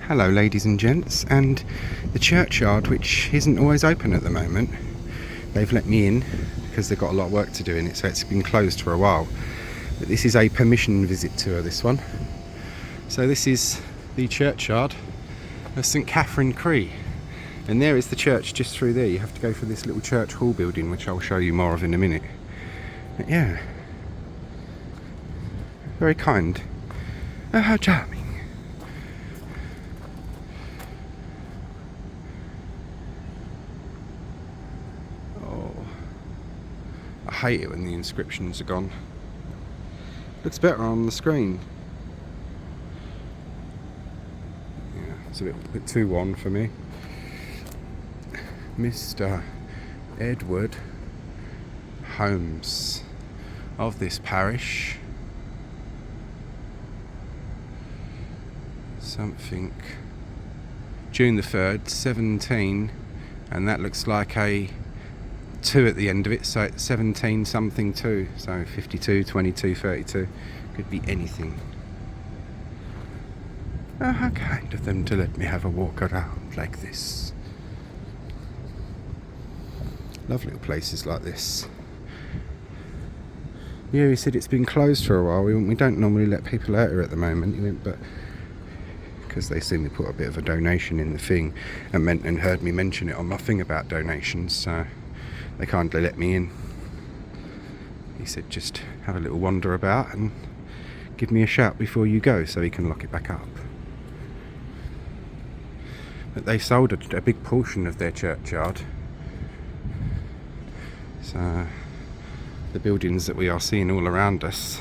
Hello ladies and gents, and the churchyard, which isn't always open at the moment. They've let me in because they've got a lot of work to do in it, so it's been closed for a while. But this is a permission visit tour, this one. So this is the churchyard of St Katherine Cree, and there is the church just through there. You have to go for this little church hall building, which I'll show you more of in a minute. But yeah, very kind. Oh, how charming. I hate it when the inscriptions are gone. Looks better on the screen. Yeah, it's a bit too wan for me. Mr. Edward Holmes of this parish. Something. June the 3rd, 17, and that looks like a 2 at the end of it, so it's 17 something 2, so 52, 22, 32, could be anything. Oh, how kind of them to let me have a walk around like this. Love little places like this. Yeah, he said it's been closed for a while. We don't normally let people out here at the moment. He went, but because they seem to put a bit of a donation in the thing and heard me mention it on my thing about donations, so they kindly let me in. He said just have a little wander about and give me a shout before you go so he can lock it back up. But they sold a big portion of their churchyard. So the buildings that we are seeing all around us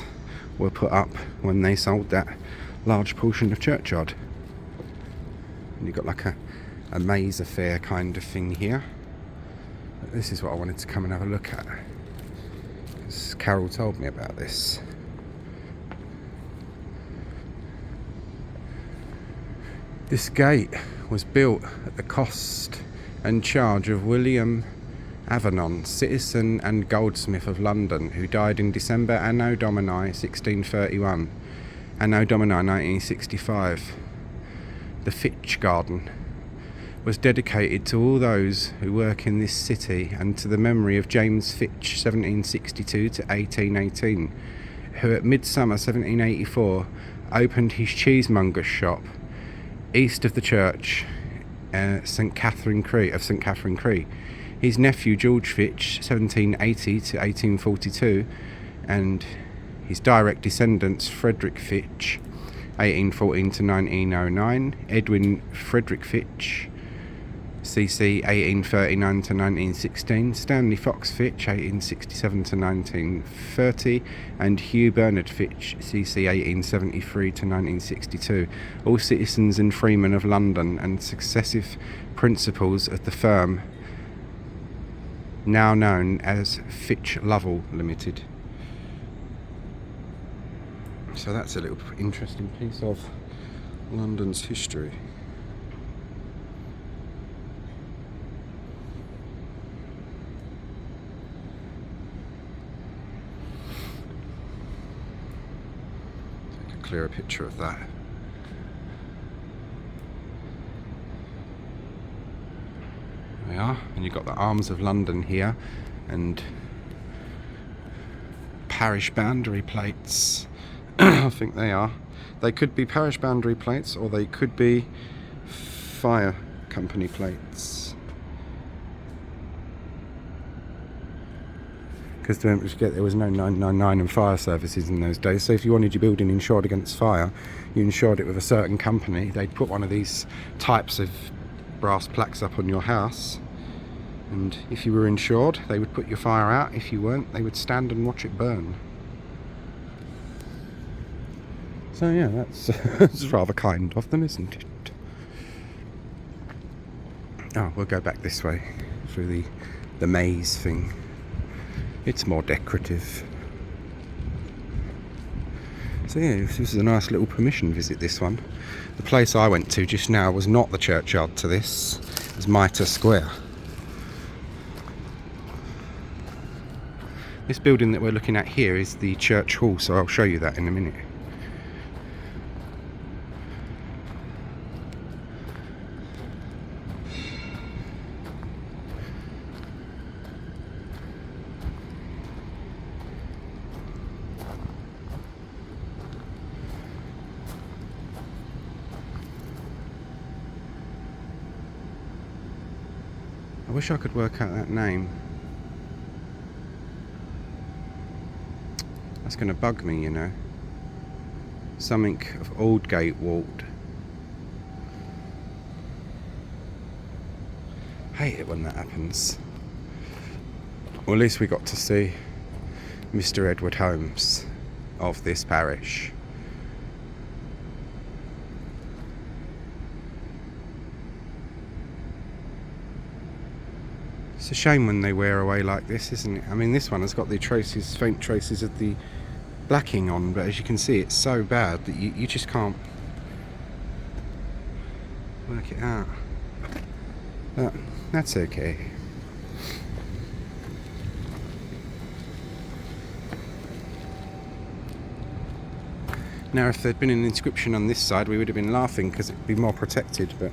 were put up when they sold that large portion of churchyard. And you've got like a maze affair kind of thing here. This is what I wanted to come and have a look at, because Carol told me about this. This gate was built at the cost and charge of William Laud, citizen and goldsmith of London, who died in December Anno Domini 1631, Anno Domini 1965. The Fitch Garden was dedicated to all those who work in this city and to the memory of James Fitch 1762 to 1818, who at midsummer 1784 opened his cheesemonger's shop east of the church St Katherine Cree. His nephew George Fitch 1780 to 1842 and his direct descendants Frederick Fitch 1814 to 1909, Edwin Frederick Fitch CC 1839 to 1916, Stanley Fox Fitch 1867 to 1930, and Hugh Bernard Fitch CC 1873 to 1962, all citizens and freemen of London and successive principals of the firm now known as Fitch Lovell Limited. So that's a little interesting piece of London's history. Take a clearer picture of that. There we are, and you've got the Arms of London here, and parish boundary plates. I think they are. They could be parish boundary plates, or they could be fire company plates. Because don't forget, there was no 999 and fire services in those days. So if you wanted your building insured against fire, you insured it with a certain company. They'd put one of these types of brass plaques up on your house, and if you were insured, they would put your fire out. If you weren't, they would stand and watch it burn. So yeah, that's rather kind of them, isn't it? Oh, we'll go back this way through the maze thing. It's more decorative. So yeah, this is a nice little permission visit, this one. The place I went to just now was not the churchyard to this. It was Mitre Square. This building that we're looking at here is the church hall, so I'll show you that in a minute. wish I could work out that name. That's going to bug me, you know. Something of Aldgate Ward. Hate it when that happens. Well, at least we got to see Mr. Edward Holmes of this parish. It's a shame when they wear away like this, isn't it? I mean, this one has got the traces, faint traces of the blacking on, but as you can see, it's so bad that you just can't work it out. But that's okay. Now, if there'd been an inscription on this side, we would have been laughing because it'd be more protected, but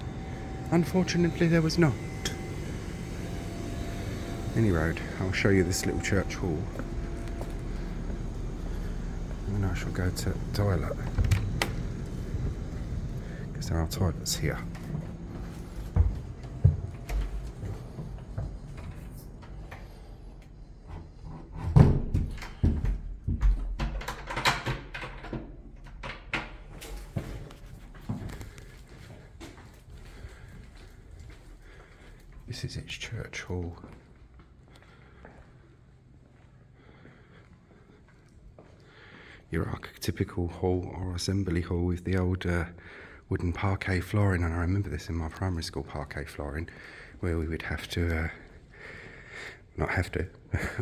unfortunately there was not. Any road, I'll show you this little church hall. And then I shall go to the toilet. Because there are toilets here. This is its church hall. Your archetypical hall or assembly hall with the old wooden parquet flooring, and I remember this in my primary school, parquet flooring, where we would have to, not have to,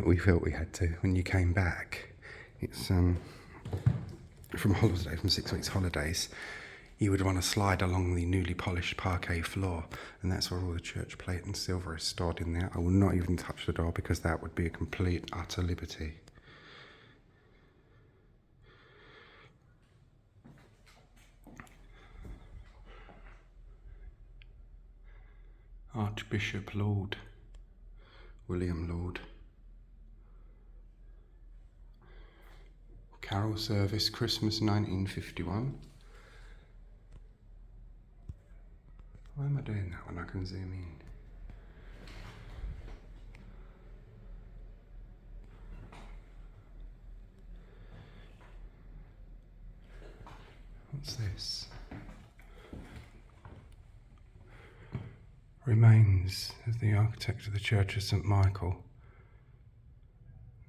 we felt we had to when you came back. It's from holiday, from 6 weeks holidays, you would want to slide along the newly polished parquet floor, and that's where all the church plate and silver is stored in there. I will not even touch the door because that would be a complete, utter liberty. Archbishop Laud, William Laud. Carol service, Christmas 1951. Why am I doing that when I can zoom in? What's this? Remains of the architect of the Church of St. Michael,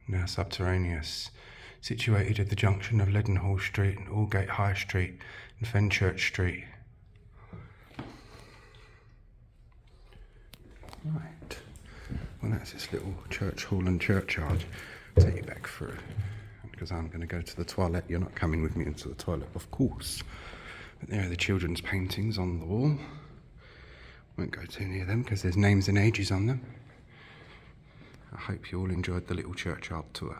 now subterraneous, situated at the junction of Leadenhall Street, Aldgate High Street and Fenchurch Street. Right, well that's this little church hall and churchyard. I'll take you back through, because I'm going to go to the toilet. You're not coming with me into the toilet, of course. But there are the children's paintings on the wall. Won't go too near them because there's names and ages on them. I hope you all enjoyed the little churchyard tour.